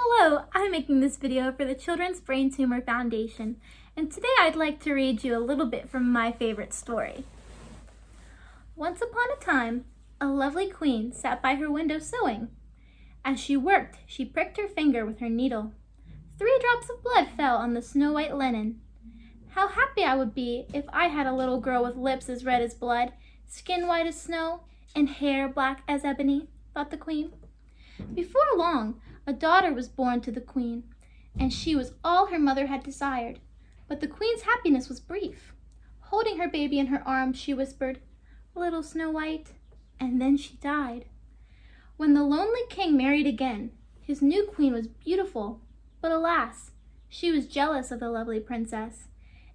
Hello, I'm making this video for the Children's Brain Tumor Foundation, and today I'd like to read you a little bit from my favorite story. Once upon a time, a lovely queen sat by her window sewing. As she worked, she pricked her finger with her needle. 3 drops of blood fell on the snow-white linen. How happy I would be if I had a little girl with lips as red as blood, skin white as snow, and hair black as ebony, thought the queen. Before long, a daughter was born to the queen, and she was all her mother had desired. But the queen's happiness was brief. Holding her baby in her arms, she whispered, "Little Snow White," and then she died. When the lonely king married again, his new queen was beautiful, but alas, she was jealous of the lovely princess,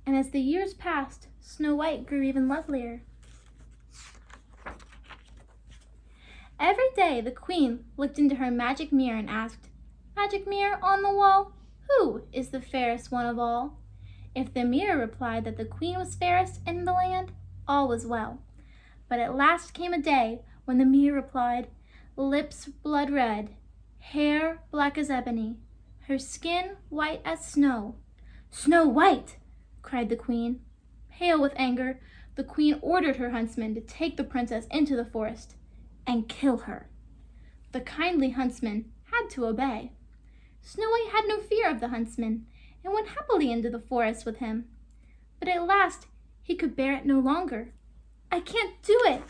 and as the years passed, Snow White grew even lovelier. Every day the queen looked into her magic mirror and asked, "Magic mirror on the wall, who is the fairest one of all?" If the mirror replied that the queen was fairest in the land, all was well. But at last came a day when the mirror replied, "Lips blood red, hair black as ebony, her skin white as snow." "Snow White!" cried the queen. Pale with anger, the queen ordered her huntsman to take the princess into the forest and kill her. The kindly huntsman had to obey. Snow White had no fear of the huntsman and went happily into the forest with him. But at last he could bear it no longer. "I can't do it."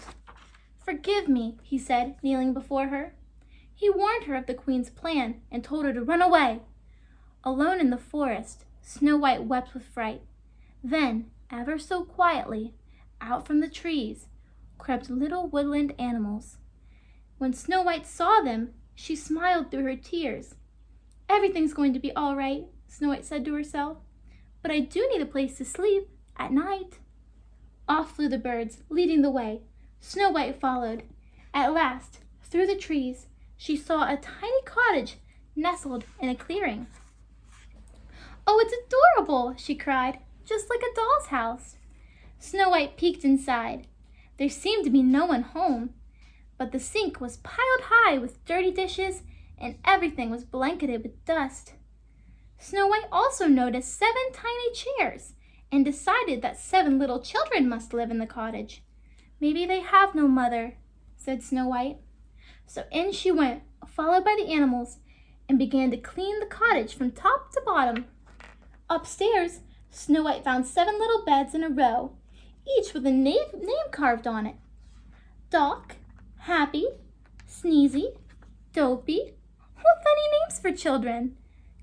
"Forgive me," he said, kneeling before her. He warned her of the queen's plan and told her to run away. Alone in the forest, Snow White wept with fright. Then, ever so quietly, out from the trees, crept little woodland animals. When Snow White saw them, she smiled through her tears. "Everything's going to be all right," Snow White said to herself. "But I do need a place to sleep at night." Off flew the birds, leading the way. Snow White followed. At last, through the trees, she saw a tiny cottage nestled in a clearing. "Oh, it's adorable!" she cried, "just like a doll's house." Snow White peeked inside. There seemed to be no one home, but the sink was piled high with dirty dishes and everything was blanketed with dust. Snow White also noticed 7 tiny chairs and decided that 7 little children must live in the cottage. "Maybe they have no mother," said Snow White. So in she went, followed by the animals, and began to clean the cottage from top to bottom. Upstairs, Snow White found 7 little beds in a row, each with a name carved on it. Doc, Happy, Sneezy, Dopey. What funny names for children!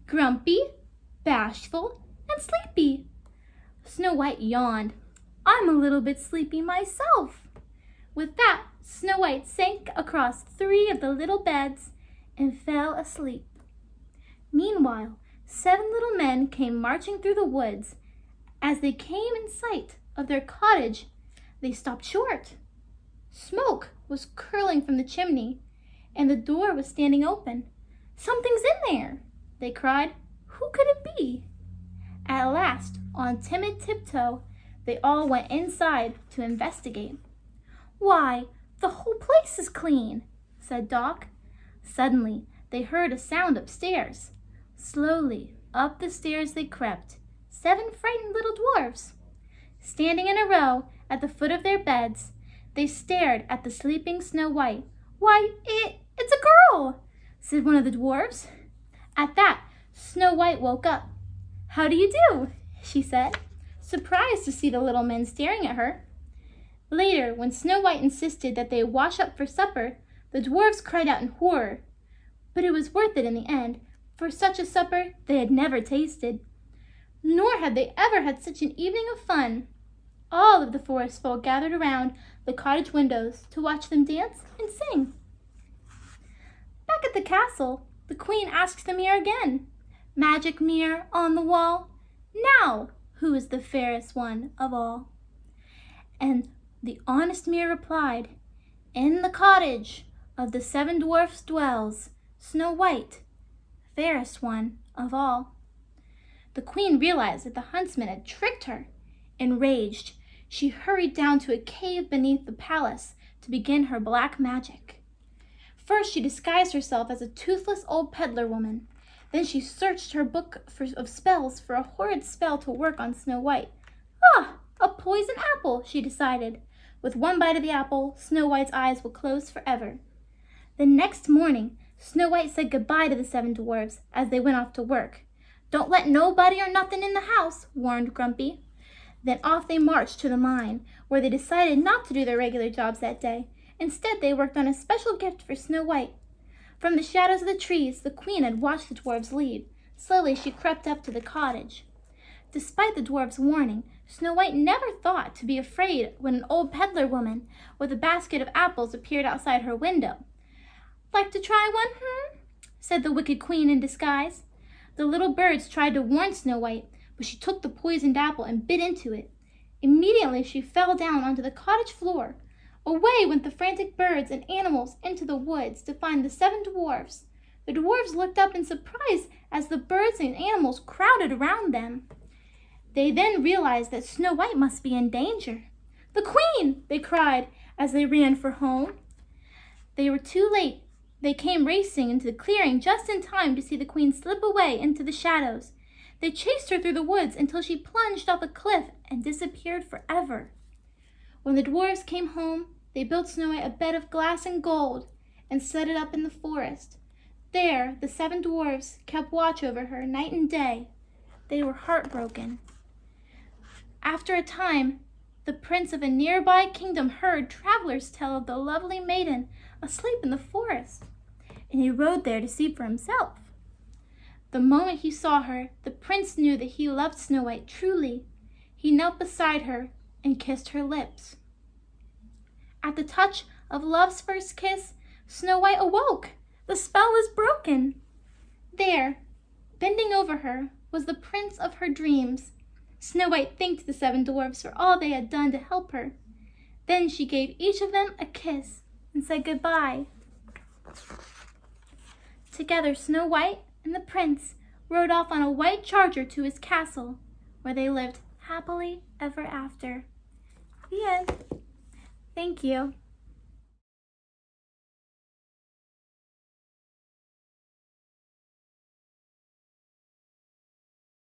Grumpy, Bashful, and Sleepy. Snow White yawned. "I'm a little bit sleepy myself." With that, Snow White sank across 3 of the little beds and fell asleep. Meanwhile, 7 little men came marching through the woods. As they came in sight of their cottage, they stopped short. Smoke was curling from the chimney, and the door was standing open. "Something's in there," they cried. "Who could it be?" At last, on timid tiptoe, they all went inside to investigate. "Why, the whole place is clean," said Doc. Suddenly, they heard a sound upstairs. Slowly, up the stairs they crept, 7 frightened little dwarfs. Standing in a row at the foot of their beds, they stared at the sleeping Snow White. "Why, it's a girl," said one of the dwarfs. At that, Snow White woke up. "How do you do?" she said, surprised to see the little men staring at her. Later, when Snow White insisted that they wash up for supper, the dwarfs cried out in horror. But it was worth it in the end, for such a supper they had never tasted. Nor had they ever had such an evening of fun. All of the forest folk gathered around the cottage windows to watch them dance and sing. Back at the castle, the queen asked the mirror again, "Magic mirror on the wall, now who is the fairest one of all?" And the honest mirror replied, "In the cottage of the 7 dwarfs dwells Snow White, fairest one of all." The queen realized that the huntsman had tricked her. Enraged, she hurried down to a cave beneath the palace to begin her black magic. First, she disguised herself as a toothless old peddler woman. Then she searched her book of spells for a horrid spell to work on Snow White. Ah, a poison apple, she decided. With one bite of the apple, Snow White's eyes will close forever. The next morning, Snow White said goodbye to the 7 dwarfs as they went off to work. Don't let nobody or nothing in the house, warned Grumpy. Then off they marched to the mine, where they decided not to do their regular jobs that day. Instead, they worked on a special gift for Snow White. From the shadows of the trees, the queen had watched the dwarfs leave. Slowly, she crept up to the cottage. Despite the dwarfs' warning, Snow White never thought to be afraid when an old peddler woman with a basket of apples appeared outside her window. Like to try one, said the wicked queen in disguise. The little birds tried to warn Snow White, but she took the poisoned apple and bit into it. Immediately she fell down onto the cottage floor. Away went the frantic birds and animals into the woods to find the 7 dwarfs. The dwarfs looked up in surprise as the birds and animals crowded around them. They then realized that Snow White must be in danger. "The queen!" they cried as they ran for home. They were too late. They came racing into the clearing just in time to see the queen slip away into the shadows. They chased her through the woods until she plunged off a cliff and disappeared forever. When the dwarfs came home, they built Snow White a bed of glass and gold and set it up in the forest. There, the 7 dwarfs kept watch over her night and day. They were heartbroken. After a time, the prince of a nearby kingdom heard travelers tell of the lovely maiden asleep in the forest, and he rode there to see for himself. The moment he saw her, the prince knew that he loved Snow White truly. He knelt beside her and kissed her lips. At the touch of love's first kiss, Snow White awoke. The spell was broken. There, bending over her, was the prince of her dreams. Snow White thanked the 7 dwarfs for all they had done to help her. Then she gave each of them a kiss and said goodbye. Together, Snow White and the prince rode off on a white charger to his castle, where they lived happily ever after. The end. Thank you.